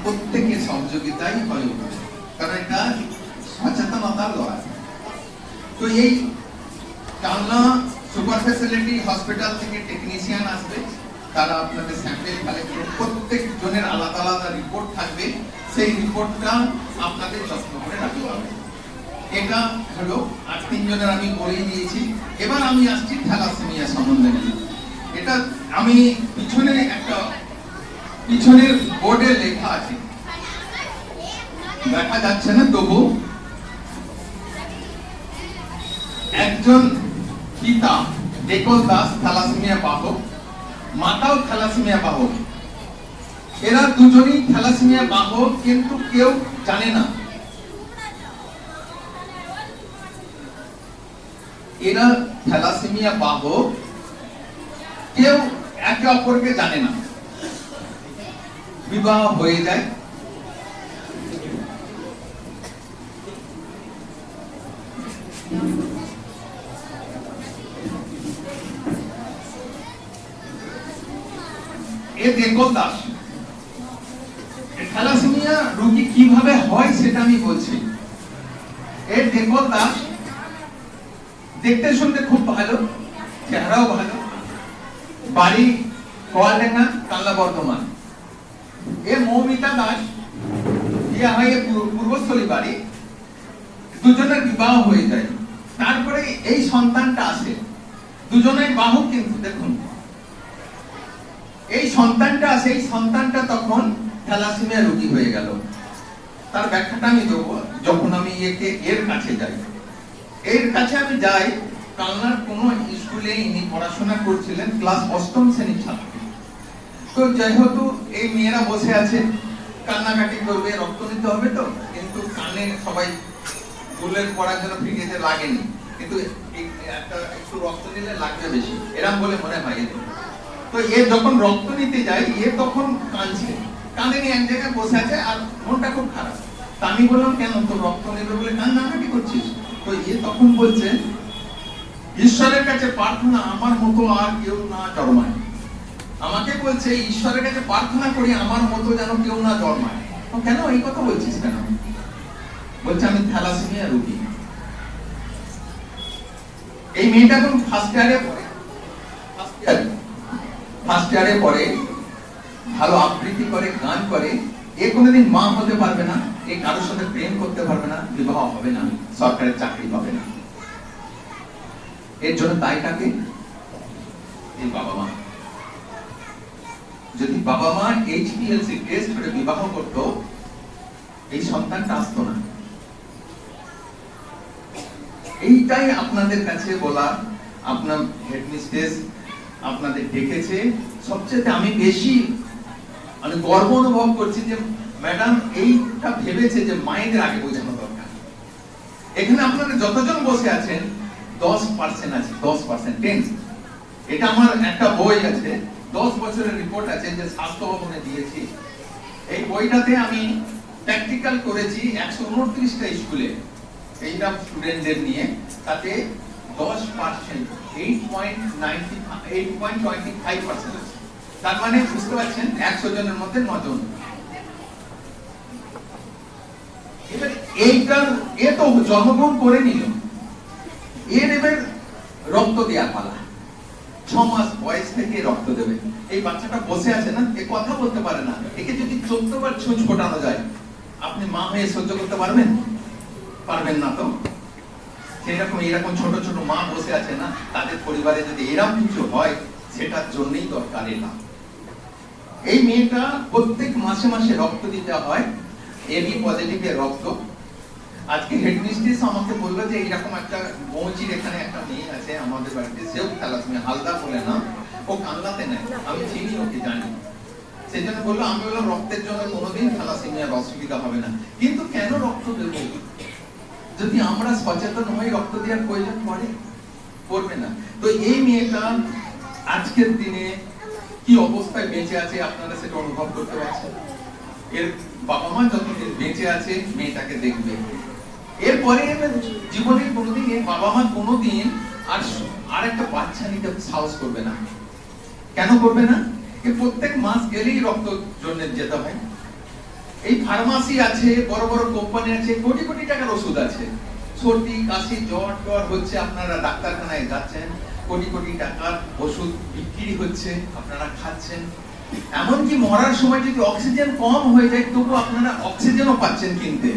প্রত্যেকের সহযোগিতাই হয়ে উঠবে, কারণ এটা সচেতনতার লড়াই। তো এই কালনা সুপার ফ্যাসিলিটি হসপিটাল থেকে টেকনিশিয়ান আসবে, তারা আপনাদের স্যাম্পল কালেক্ট করে প্রত্যেক জনের আলাদা আলাদা রিপোর্ট থাকবে, সেই রিপোর্টটা আপনাদের যত্ন করে রাখতে হবে। এটা হলো আর 3 জনের আমি বলেই দিয়েছি। এবার আমি আসছি থ্যালাসেমিয়া সম্বন্ধে। এটা আমি পিছনের বোর্ডে লেখা আছে, দেখা যাচ্ছে না তবু, একজন পিতা ডেকল দাস থ্যালাসেমিয়া বাহক, মাতাও থ্যালাসেমিয়া বাহক। এরা দুজনেই থ্যালাসেমিয়া বাহক, কিন্তু কেউ জানে না। এরা থ্যালাসেমিয়া বাহক, কেউ একে অপরকে জানে না। বিবাহ হয়ে যায়, ডেকল দাস। থ্যালাসেমিয়া রোগী কিভাবে হয় সেটা আমি বলছি। ডেকল দাস দেখতে শুনতে খুব ভালো, চেহারাও ভালো, বাড়ি কোয়ালডাঙ্গা, কালনা বর্ধমান। মৌমিতা দাস, বিয়ে হয় পূর্বস্থলী বাড়ি। দুজনের বিবাহ হয়ে যায়, তারপরে এই সন্তানটা আসে। দুজনের বাহক, কিন্তু দেখুন এই সন্তানটা আসে, এই সন্তানটা তখন থ্যালাসেমিয়া রোগী হয়ে গেল। তার ব্যাখ্যাটা আমি দেবো। যখন আমি এর কাছে যাই, আমি যাই, কালনার কোন স্কুলে ইনি পড়াশোনা করছিলেন, ক্লাস 8ম শ্রেণীর ছাত্র। তো যেহেতু এই মেয়েরা বসে আছে, কান্নাকাটি করবে, রক্ত নিতে হবে, তো কিন্তু কানে সবাই ফুলের পড়ার জন্য ফিকেতে লাগেনি, কিন্তু একটু রক্ত নিলে লাগবে বেশি, এরকম বলে মনে হয়। তো যখন রক্ত নিতে যায়, তখন কাঁদছে, কাঁদেনি, এক জায়গায় বসে আছে, আর মনটা খুব খারাপ। তা আমি বললাম, কেন তোর রক্ত নেবে বলে কান্নাকাটি করছিস? তো তখন বলছে, ঈশ্বরের কাছে প্রার্থনা আমার মতো আর কেউ না জন্মায়। আমাকে বলছে, ঈশ্বরের কাছে প্রার্থনা করি আমার মতো যেন কেউ না জন্মায়। তো কেন এই কথা বলছিস কেন? বলছে, আমি থ্যালাসেমিয়া রোগী। এই মেয়েটা এখন ফার্স্ট ইয়ারে পড়ে, ভালো আবৃত্তি করে, গান করে। কোনোদিন মা হতে পারবে না, কারোর সাথে প্রেম করতে পারবে না, বিবাহ হবে না, সরকারের চাকরি পাবে না। এর জন্য দায়টাকে এই বাবা মা। যদি বাবা মা HPLC টেস্ট করে বিবাহ করত, এই সন্তানটা আসতো না। এইটাই আপনাদের কাছে বলা। আপনার হেডমিস্ট্রেস আপনাদের ডেকেছে, সবচেয়ে আমি বেশি গর্ব অনুভব করছি যে ম্যাডাম এইটা ভেবেছে যে মায়েদের আগে বোঝানো দরকার। এখানে আপনারা যতজন বসে আছেন 10% আছে, 10%, 10। এটা আমার একটা বই আছে, 10 বছরের রিপোর্ট আছে, যে স্বাস্থ্য ভবনে দিয়েছি। এই বইটাতে আমি প্র্যাকটিক্যাল করেছি 129টা স্কুলে এইরকম স্টুডেন্টদের নিয়ে। তাতে 10%, 8.25% আছে। তার মানে বুঝতে পারছেন, 100 জনের মধ্যে 9 জন। এবার তো জন্মগ্রহণ করে নিল, এবার রক্ত দেওয়ার পালা। 6 মাস বয়স থেকে রক্ত দেবে। এই বাচ্চাটা বসে আছে না, কথা বলতে পারে না, একে যদি 14 বার ছুঁচ ফোটানো যায়, আপনি মা হয়ে সহ্য করতে পারবেন? পারবেন না। তো এরকম ছোট ছোট মা বসে আছে না, তাদের পরিবারে যদি এরকম কিছু হয়, সেটার জন্যই দরকার এটা। এই মেয়েটা প্রত্যেক মাসে মাসে রক্ত দিতে হয়, এবি পজিটিভের রক্ত। আজকে হেডমিস্ট্রেস আমাকে বললো যে এইরকম একটা মৌচির এখানে একটা মেয়ে আছে আমাদের বাড়িতে, সেও থ্যালাসেমিয়া, হালদা বলে না, ও কালনাতে নেয়, আমি চিনি, ওকে জানি। সেই জন্য বললো, আমি বললাম রক্তের জন্য কোনোদিন থ্যালাসেমিয়ার অসুবিধা হবে না। কিন্তু কেন রক্ত দেব? যদি আমরা সচেতন হই, রক্ত দেওয়ার প্রয়োজন পড়বে না। তো এই মেয়েটা আজকের দিনে কি অবস্থায় বেঁচে আছে, আপনারা সেটা অনুভব করতে পারছেন। এর বাবা মা যতদিন বেঁচে আছে, মেয়েটাকে দেখবে। এরপরে জীবনে কোনোদিন এর বাবা মা কোনোদিন আর একটা বাচ্চা নিতে সাহস করবে না। কেন করবে না? প্রত্যেক মাস গেলেই রক্ত জন্য যেতে হয়। এই ফার্মাসি আছে, বড় বড় কোম্পানি আছে, কোটি কোটি টাকার ওষুধ আছে। সর্দি কাশি জ্বর টর হচ্ছে, আপনারা ডাক্তারখানায় যাচ্ছেন, কোটি কোটি টাকার ওষুধ বিক্রি হচ্ছে, আপনারা খাচ্ছেন। এমনকি মরার সময় যদি অক্সিজেন কম হয়ে যায় তবু আপনারা অক্সিজেনও পাচ্ছেন কিনতে।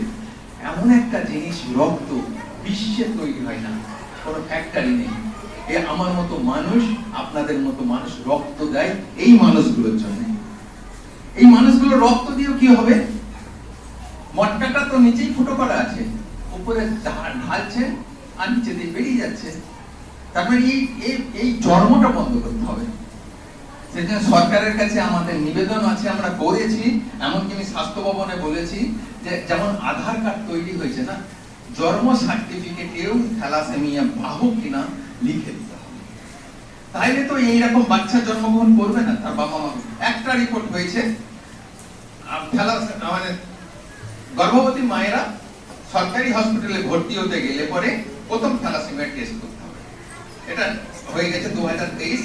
এমন একটা জিনিস রক্ত বিশ্বে তৈরি হয় না, কোনো ফ্যাক্টরি নেই। এ আমার মতো মানুষ, আপনাদের মতো মানুষ রক্ত দেয় এই মানুষগুলোর জন্য। এই মানুষগুলো রক্ত দিয়ে কি হবে? মটকাটা তো নিচেই ফুটো করা আছে, উপরে ঢালছে আর নিচে দিয়ে বেরিয়ে যাচ্ছে। তারপরে এই জন্মটা বন্ধ করতে হবে। সেটা সরকারের কাছে আমাদের নিবেদন আছে, আমরা করেছি। এমনকি আমি স্বাস্থ্য ভবনে বলেছি যে যেমন আধার কার্ড তৈরি হয়েছে না, জন্ম সার্টিফিকেটেও থ্যালাসেমিয়া বাহক কিনা লিখে দিতে হবে। তাইলে তো এইরকম বাচ্চা জন্মগ্রহণ করবে না তার বাবা মা। একটা রিপোর্ট হয়েছে, মানে গর্ভবতী মায়েরা সরকারি হসপিটালে ভর্তি হতে গেলে পরে প্রথম থ্যালাসেমিয়া টেস্ট করতে হবে। এটা হয়ে গেছে 2023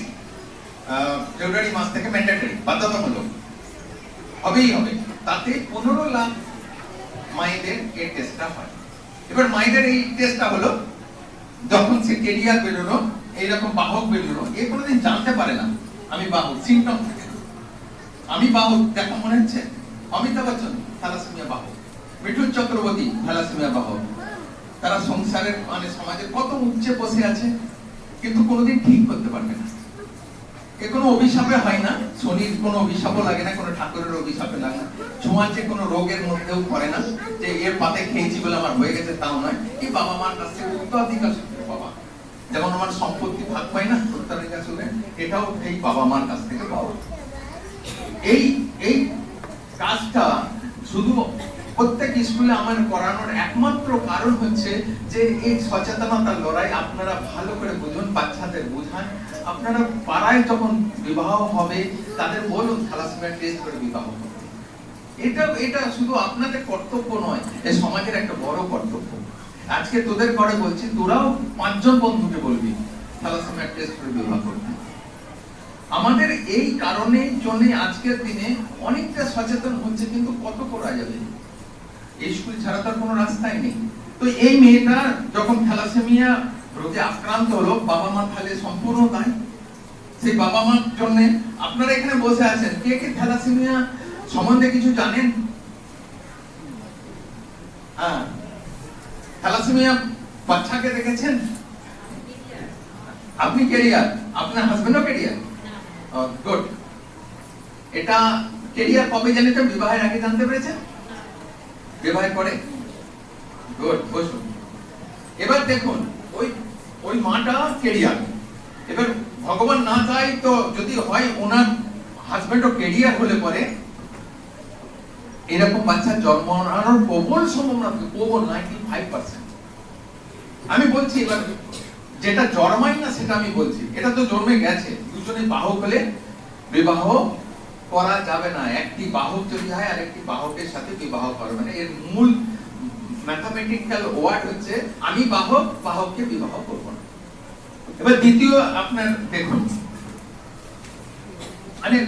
ফেব্রুয়ারি মাস থেকে ম্যান্ডেটরি, বাধ্যতামূলক হবেই হবে। তাতে 15 লাখ মায়েদের এই টেস্টটা হয়। এবার মায়েদের এই টেস্টটা হলো যখন সে কেরিয়ার বেরোনো, এইরকম বাহক বেরোনো, এ কোনোদিন জানতে পারে না আমি বাহক, সিমটম থাকে না। আমি বাহক দেখা মনে হচ্ছে, অমিতাভ বচ্চন থ্যালাসেমিয়া বাহক, মিঠুন চক্রবর্তী থ্যালাসেমিয়া বাহক। তারা সংসারের মানে সমাজের কত উচ্চে বসে আছে, কিন্তু কোনোদিন ঠিক করতে পারবে না। এ কোনো অভিশাপে হয় না, শনির কোনো অভিশাপও লাগে না, কোনো ঠাকুরের অভিশাপে লাগে না, ছোঁয়াচে কোনো রোগের মধ্যেও পড়ে না যে এর পাতে খেয়েছি বলে আমার হয়ে গেছে, তাও নয়। এই বাবা মার কাছ থেকে উত্তরাধিকার সূত্রে পাওয়া, যেমন আমার সম্পত্তি ভাগ পাই না উত্তরাধিকার সূত্রে, এটাও এই বাবা মার কাছ থেকে পাওয়া। এই কাজটা শুধু প্রত্যেক স্কুলে আমার করানোর একমাত্র কারণ হচ্ছে যে এই সচেতনতার লড়াই আপনারা ভালো করে বুঝুন, বাচ্চাদের বোঝান। আপনারা পাড়ায় যখন বিবাহ হবে তাদের বলুন থ্যালাসেমিয়া টেস্ট করে বিবাহ করতে। এটা শুধু আপনাদের কর্তব্য নয়, এই সমাজের একটা বড় কর্তব্য। আজকে তোদের ঘরে বলছি, তোরাও 5 জন বন্ধুকে বলবি থ্যালাসেমিয়া টেস্ট করে বিবাহ করতে। আমাদের এই কারণের জন্য আজকের দিনে অনেকটা সচেতন হচ্ছে, কিন্তু কত করা যাবে? এই স্কুল ছাড়া তার কোনো রাস্তাই নেই। তো এই মেয়েটা যখন থ্যালাসেমিয়া রোগে আক্রান্ত হলো, বাবা মা তাহলে সম্পূর্ণ দায়ী। সেই বাবা মার জন্য আপনারা এখানে বসে আছেন, কে কে থ্যালাসেমিয়া সম্বন্ধে কিছু জানেন? হ্যাঁ, থ্যালাসেমিয়া বাচ্চাকে দেখেছেন? আপনি ক্যারিয়ার, আপনার হাজবেন্ডও ক্যারিয়ার? গুড। এটা ক্যারিয়ার কবে জানেন? বিবাহের আগে জানতে পেরেছেন? বিবাহের পরে? গুড, বসুন। এবার দেখুন, ওই মাটা ক্যারিয়ার। এবার ভগবান না চাই তো যদি হয় ওনার হাজবেন্ডও ক্যারিয়ার হলে পরে এরকম বাচ্চা জন্মানোর প্রবল সম্ভাবনা, প্রবল 95%। আমি বলছি এবার যেটা জন্মাই না সেটা আমি বলছি, এটা তো জন্মে গেছে। দুজনে বাহক হলে বিবাহ করা যাবে না। একটি বাহক যদি হয় আর একটি বাহকের সাথে বিবাহ করবে না। এর মূল ম্যাথমেটিক্যাল ওয়ার্ড হচ্ছে আমি বাহক, বাহককে বিবাহ করব না। এবার দ্বিতীয় আপনার দেখুন, মানে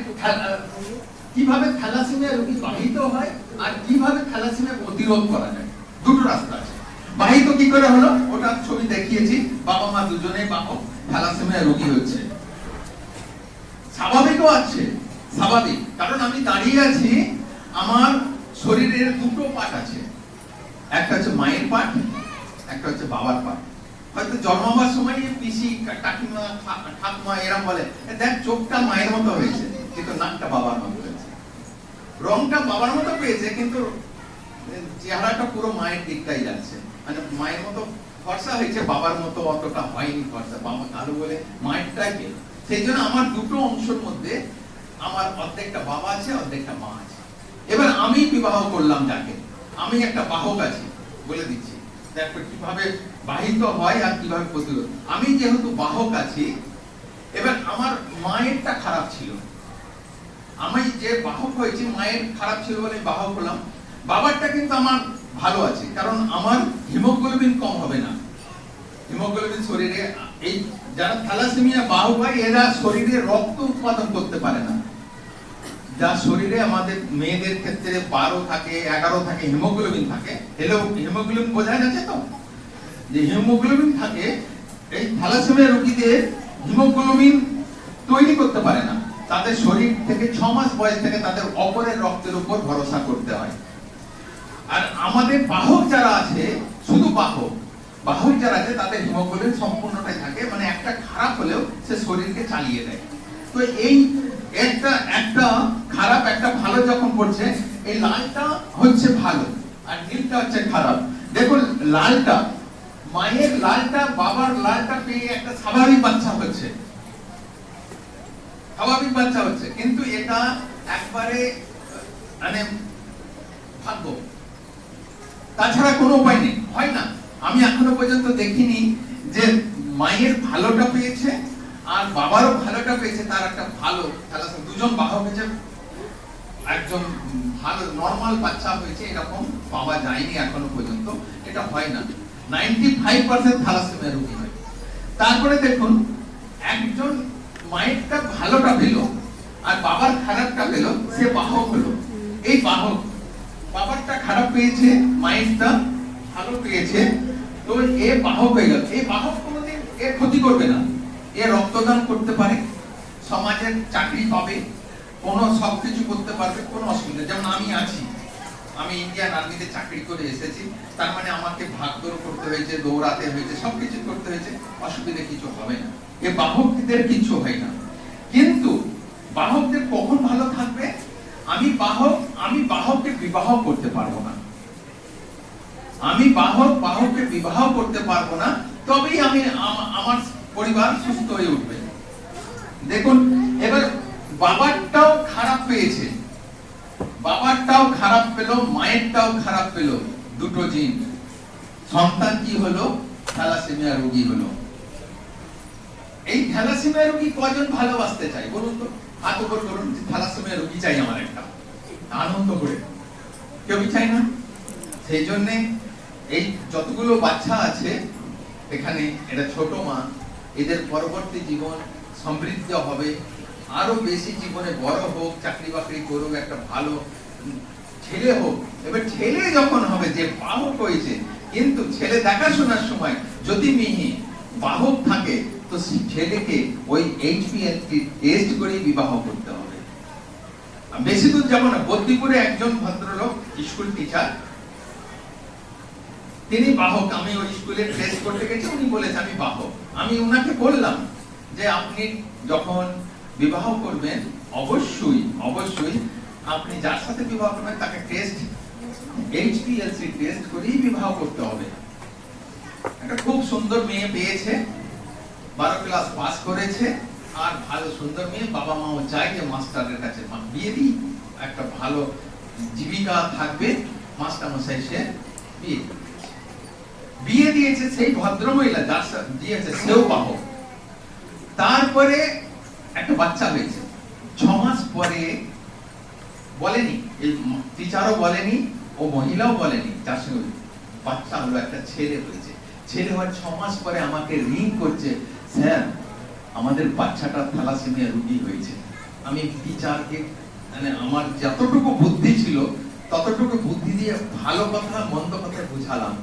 কিভাবে থ্যালাসেমিয়া রোগী বাহিত হয় আর কিভাবে থ্যালাসেমিয়া প্রতিরোধ করা যায়, দুটো রাস্তা আছে। বাহিত কি করে হলো ওটা ছবি দেখিয়েছি, বাবা মা দুজনেই বাহক, থ্যালাসেমিয়া রোগী হচ্ছে। স্বাভাবিকও আছে, স্বাভাবিক, কারণ আমি দাঁড়িয়ে আছি, আমার শরীরের দুটো পার্ট আছে, একটা হচ্ছে মায়ের পার্ট, একটা হচ্ছে বাবার পার্ট। হয়তো জন্মাবার সময় পিসি কাকিমা ঠাকুমা এরম বলে, দেখ চোখটা মায়ের মতো হয়েছে কিন্তু নাকটা বাবার মতো হয়েছে, রংটা বাবার মতো পেয়েছে কিন্তু চেহারাটা পুরো মায়ের দিকটাই যাচ্ছে। মানে মায়ের মতো ফর্সা হয়েছে, বাবার মতো অতটা হয়নি ফর্সা, বাবা কালো বলে মায়েরটাই পেল। সেই জন্য আমার দুটো অংশের মধ্যে আমার অর্ধেকটা বাবা আছে, অর্ধেকটা মা আছে। এবার আমি বিবাহ করলাম যাকে, আমি একটা বাহক আছি, বলে দিচ্ছি দেখো কিভাবে বাহিত হয় আর কিভাবে প্রতিরোধ। আমি যেহেতু বাহক আছি, এবার আমার মায়েরটা খারাপ ছিল, আমি যে বাহক হয়েছি মায়ের খারাপ ছিল বলে বাহক হলাম। বাবারটা কিন্তু আমার ভালো আছে, কারণ আমার হিমোগ্লোবিন কম হবে না। হিমোগ্লোবিন শরীরে, এই যারা থ্যালাসেমিয়া বাহক হয় এরা শরীরে রক্ত উৎপাদন করতে পারে না, যার শরীরে আমাদের মেয়েদের ক্ষেত্রে 12 থাকে 11 থাকে হিমোগ্লোবিন থাকে। হিমোগ্লোবিন বোঝা যাচ্ছে তো, যে হিমোগ্লোবিন থাকে, এই থ্যালাসেমিয়া রোগীদের হিমোগ্লোবিন তৈরি করতে পারে না। তাদের শরীর থেকে 6 মাস বয়স থেকে তাদের অপরের রক্তের উপর ভরসা করতে হয়। আর আমাদের বাহক যারা আছে, শুধু বাহক যারা আছে তাদের হিমোগ্লোবিন সম্পূর্ণটাই থাকে, মানে একটা খারাপ হলেও সে শরীরকে চালিয়ে দেয়। তো এই একটা খারাপ একটা ভালো যখন করছে, এই লালটা হচ্ছে ভালো আর নীলটা হচ্ছে খারাপ। দেখুন লালটা, মায়ের লালটা বাবার লালটা পেয়ে একটা স্বাভাবিক বাচ্চা হচ্ছে, কিন্তু এটা একবারে মানে ভাগ্য, তাছাড়া কোনো উপায় নেই, হয় না। আমি এখনো পর্যন্ত দেখিনি যে মায়ের ভালোটা পেয়েছে আর বাবারও ভালোটা পেয়েছে, তার একটা ভালো দুজন বাহক হয়েছে, একজন ভালো নরমাল বাচ্চা হয়েছে, এরকম পাওয়া যায়নি এখনো পর্যন্ত, এটা হয় না। 95% থ্যালাসেমিয়া রোগী হয়। তারপরে দেখুন একজন মায়েরটা ভালোটা পেল আর বাবার খারাপটা পেল, সে বাহক হলো। এই বাহক বাবারটা খারাপ পেয়েছে, মায়েরটা ভালো পেয়েছে, তো এ বাহক হয়ে গেল। এই বাহক কোনোদিন এর ক্ষতি করবে না, এ রক্তদান করতে পারে, সমাজের চাকরি পাবে, কোনো সবকিছু করতে পারবে, কোনো অসুবিধা। যেমন আমি ইন্ডিয়ান আর্মিতে চাকরি করে এসেছি, তার মানে আমাকে ভাগদৌড় করতে হয়েছে, দৌড়াতে হয়েছে, সবকিছু করতে হয়েছে, অসুবিধা কিছু হবে না। এ বাহকদের কিছু হয় না। কিন্তু বাহকদের কখন ভালো থাকবে? আমি বাহককে বিবাহ করতে পারবো না, বাহককে বিবাহ করতে পারবো না, তবেই আমার পরিবার সুস্থ হয়ে উঠবে। দেখুন এবার বাবারটাও খারাপ পেয়েছে, বাবারটাও খারাপ পেল, মায়েরটাও খারাপ পেল, দুটো জিন, সন্তান কি হলো? থ্যালাসেমিয়া রোগী হলো। এই থ্যালাসেমিয়া রোগী কজন ভালোবাসতে চাই বলুন তো? হাত উপর করুন, যে থ্যালাসেমিয়া রোগী চাই আমার একটা, আনন্দ করে। কেউ চাই না? সেই জন্য এই যতগুলো বাচ্চা আছে এখানে, এটা ছোট মা, এদের পরবর্তী জীবন সমৃদ্ধ হবে, আরো বেশি জীবনে বড় হোক, চাকরি বাকরি করুক, একটা ভালো ছেলে হোক। এবার ছেলে যখন হবে, যে বাহক হয়েছে, কিন্তু ছেলে দেখাশোনার সময় যদি মেয়ে বাহক থাকে, তো ছেলেকে ওই HPLC টেস্ট করে বিবাহ করতে হবে। বেশি দূর যাব না, বদ্দিপুরে একজন ভদ্রলোক স্কুল টিচার, তিনি বাহক। আমি ওই স্কুলে টেস্ট করতে গেছি, উনি বলেছে আমি বাহক। আমি উনাকে বললাম যে আপনি যখন বিবাহ করবেন, অবশ্যই আপনি যার সাথে বিবাহ করবেন তাকে HPLC টেস্ট করেই বিবাহ করতে হবে। একটা খুব সুন্দর মেয়ে পেয়েছে, 12 ক্লাস পাস করেছে, আর ভালো সুন্দর মেয়ে, বাবা মাও চায় যে মাস্টারের কাছে বিয়ে দিই, একটা ভালো জীবিকা থাকবে, মাস্টার মশাই সে বিয়ে দিয়েছে। সেই ভদ্রমহিলা যার সাথে দিয়েছে সেও বাহক। তারপরে একটা বাচ্চা হয়েছে, 6 মাস পরে বলেনি, এই টিচারও বলেনি, ও মহিলাও বলেনি, যার সঙ্গে বাচ্চা হলো, একটা ছেলে হয়েছে। ছেলে হওয়ার 6 মাস পরে আমাকে রিং করছে, স্যার আমাদের বাচ্চাটা থ্যালাসেমিয়া রোগী হয়েছে। আমি টিচারকে মানে আমার যতটুকু বুদ্ধি ছিল ততটুকু বুদ্ধি দিয়ে ভালো কথা মন্দ কথা বুঝালাম।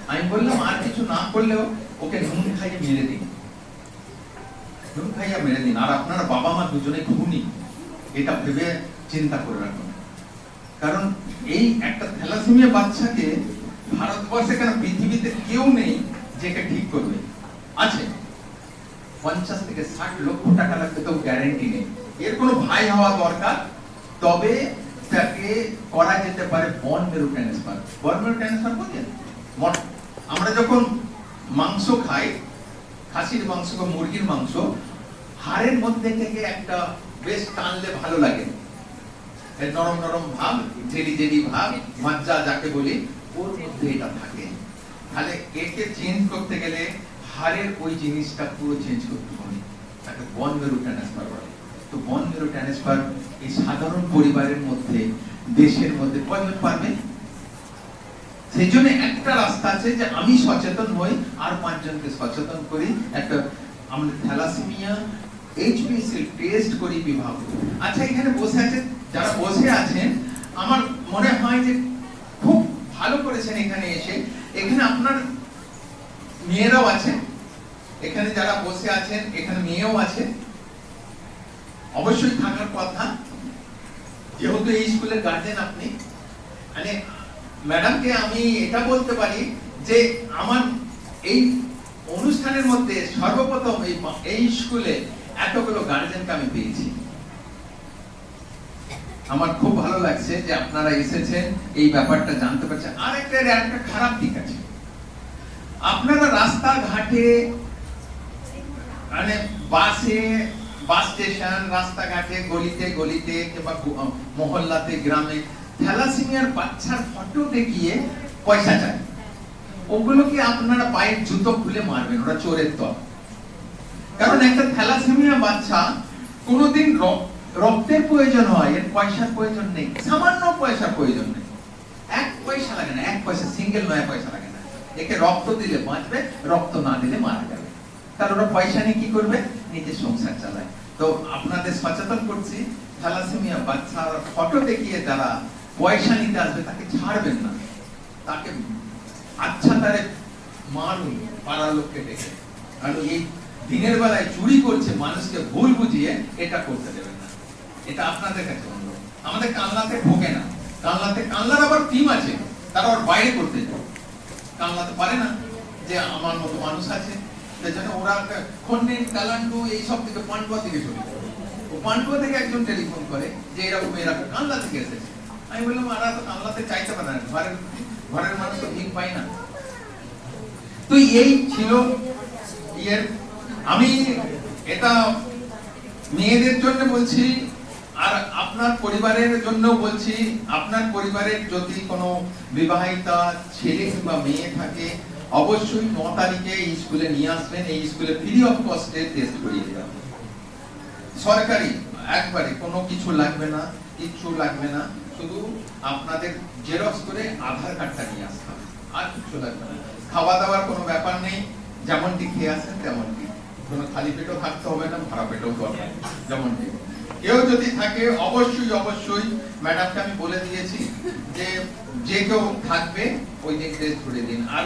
আমি বললাম আর কিছু না করলেও ওকে নুন খাইয়ে মেরে দিন, আর আপনারা বাবা মা দুজনে খুনি, এটা ভেবে চিন্তা করে রাখুন। কারণ এই একটা থ্যালাসেমিয়া বাচ্চাকে ভারতবর্ষে, কেন পৃথিবীতে কেউ নেই যে এটা ঠিক করবে। আছে 50 থেকে 60 লক্ষ টাকা লাগবে, তো গ্যারান্টি নেই। এর কোনো ভাই হওয়া দরকার, তবে তাকে করা যেতে পারে বন মেরু ট্রান্সফার। বন মেরু ট্রান্সফার বুঝলেন? আমরা যখন মাংস খাই, খাসির মাংস বা মুরগির মাংস, হাড়ের মধ্যে থেকে একটা বেশ টানলে ভালো লাগে, নরম নরম ভাব, জেলি ভাব, মাজ্জা যাকে বলি, ওর মধ্যে এটা থাকে। তাহলে একে চেঞ্জ করতে গেলে হাড়ের ওই জিনিসটা পুরো চেঞ্জ করতে হবে, তাকে বন মেরু ট্রান্সফার বলে। তো বন মেরু ট্রান্সফার এই সাধারণ পরিবারের মধ্যে, দেশের মধ্যে কয়জন পারবে? সেই জন্য একটা রাস্তা আছে যে আমি সচেতন হই আর 5 জনকে সচেতন করি, একটা আমাদের থ্যালাসেমিয়া HPLC টেস্ট করি বিবাহ। আচ্ছা এখানে বসে আছে যারা বসে আছেন, আমার মনে হয় যে খুব ভালো করেছেন এখানে এসে। এখানে আপনার মেয়েরাও আছে, এখানে যারা বসে আছেন এখানে মেয়েও আছে, অবশ্যই থাকার কথা, যেহেতু এই স্কুলের গার্জেন আপনি। মানে ম্যাডামকে আমি এটা বলতে পারি যে আমার এই অনুষ্ঠানের মধ্যে সর্বপ্রথম এই স্কুলে এতগুলো গার্জেনকে আমি পেয়েছি। আমার খুব ভালো লাগছে যে আপনারা এসেছেন, এই ব্যাপারটা জানতে পারছেন। আর একটা খারাপ দিক আছে, আপনারা রাস্তাঘাটে মানে বাসে, বাস স্টেশন, রাস্তাঘাটে, গলিতে গলিতে কিংবা মহল্লাতে, গ্রামে থ্যালাসেমিয়ার বাচ্চার ফটো দেখিয়ে পয়সা চায়। ওগুলোকে আপনারা পায়ের জুতো খুলে মারবেন, ওরা চোরের দল। কারণ একটা থ্যালাসেমিয়া বাচ্চা কোনোদিন রক্তের প্রয়োজন হয়, এর পয়সার প্রয়োজন নেই, সামান্য পয়সার প্রয়োজন নেই, 1 পয়সা লাগে না, 1 পয়সা, সিঙ্গেল 9 পয়সা লাগে না। একে রক্ত দিলে বাঁচবে, রক্ত না দিলে মারা যাবে। কারণ ওরা পয়সা নিয়ে কি করবে? নিজের সংসার চালায়। তো আপনাদের সচেতন করছি, থ্যালাসেমিয়া বাচ্চার ফটো দেখিয়ে যারা পয়সা নিতে আসবে তাকে ছাড়বেন না, তাকে আচ্ছা তারে মারুন পাড়ার লোককে ডেকে। কারণ এই দিনের বেলায় চুরি করছে, মানুষকে ভুল বুঝিয়ে, এটা করতে দেবেন না। এটা আপনাদের কাছে অনুরোধ। আমাদের কানলাতে ঢোকে না, কানলার আবার টিম আছে, তারা ওর বাইরে করতে যায়, কানলাতে পারে না, যে আমার মতো মানুষ আছে, সেজন্য ওরা খন্ডেন, কালান্ডু এইসব থেকে, পান্ডুয়া থেকে চলে যায়। ও পান্ডুয়া থেকে একজন টেলিফোন করে যে এরকম কানলা থেকে এসেছে। আমি বললাম ওরা তো কানলাতে চাইতে পারে না, ঘরের মানুষ তো ঠিক পায় না। তো এই ছিল আমি এটা মেয়েদের জন্য বলছি, আর আপনার পরিবারের জন্য বলছি। আপনার পরিবারের যদি কোনো বিবাহিতা ছেলে কিংবা মেয়ে থাকে, অবশ্যই 9 তারিখে এই স্কুলে নিয়ে আসবেন। এই স্কুলে ফ্রি অফ কস্টে টেস্ট করিয়ে দেওয়া হবে, সরকারি, একবারে কোনো কিছু লাগবে না, কিচ্ছু লাগবে না, শুধু আপনাদের জেরক্স করে আধার কার্ডটা নিয়ে আসতে হবে, আর কিছু লাগবে না। খাওয়া দাওয়ার কোনো ব্যাপার নেই, যেমনটি খেয়ে আসেন তেমনটি, কোনো খালি পেটও থাকতে হবে না, ভরা পেটও দরকার যেমনটি। কেউ যদি থাকে অবশ্যই ম্যাডামকে আমি বলে দিয়েছি যে কেউ থাকবে ওই দিন টেস্ট করে দিন। আর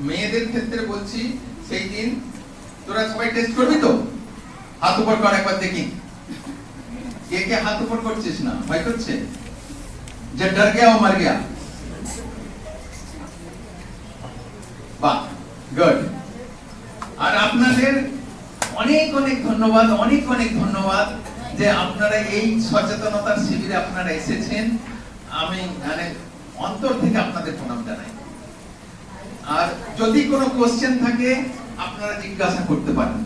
মেয়েদের ক্ষেত্রে বলছি, সেই দিন তোরা সবাই টেস্ট করবি তো? হাত উপর কর একবার দেখি, কে কে হাত উপর করছিস না? ভয় করছে? যে ডর গয়া ও মর গয়া। বাহ, গুড। আর আপনাদের অনেক ধন্যবাদ যে আপনারা এই সচেতনতার শিবিরে আপনারা এসেছেন। আমি মানে অন্তর থেকে আপনাদের প্রণাম জানাই। আর যদি কোনো কোশ্চেন থাকে আপনারা জিজ্ঞাসা করতে পারেন।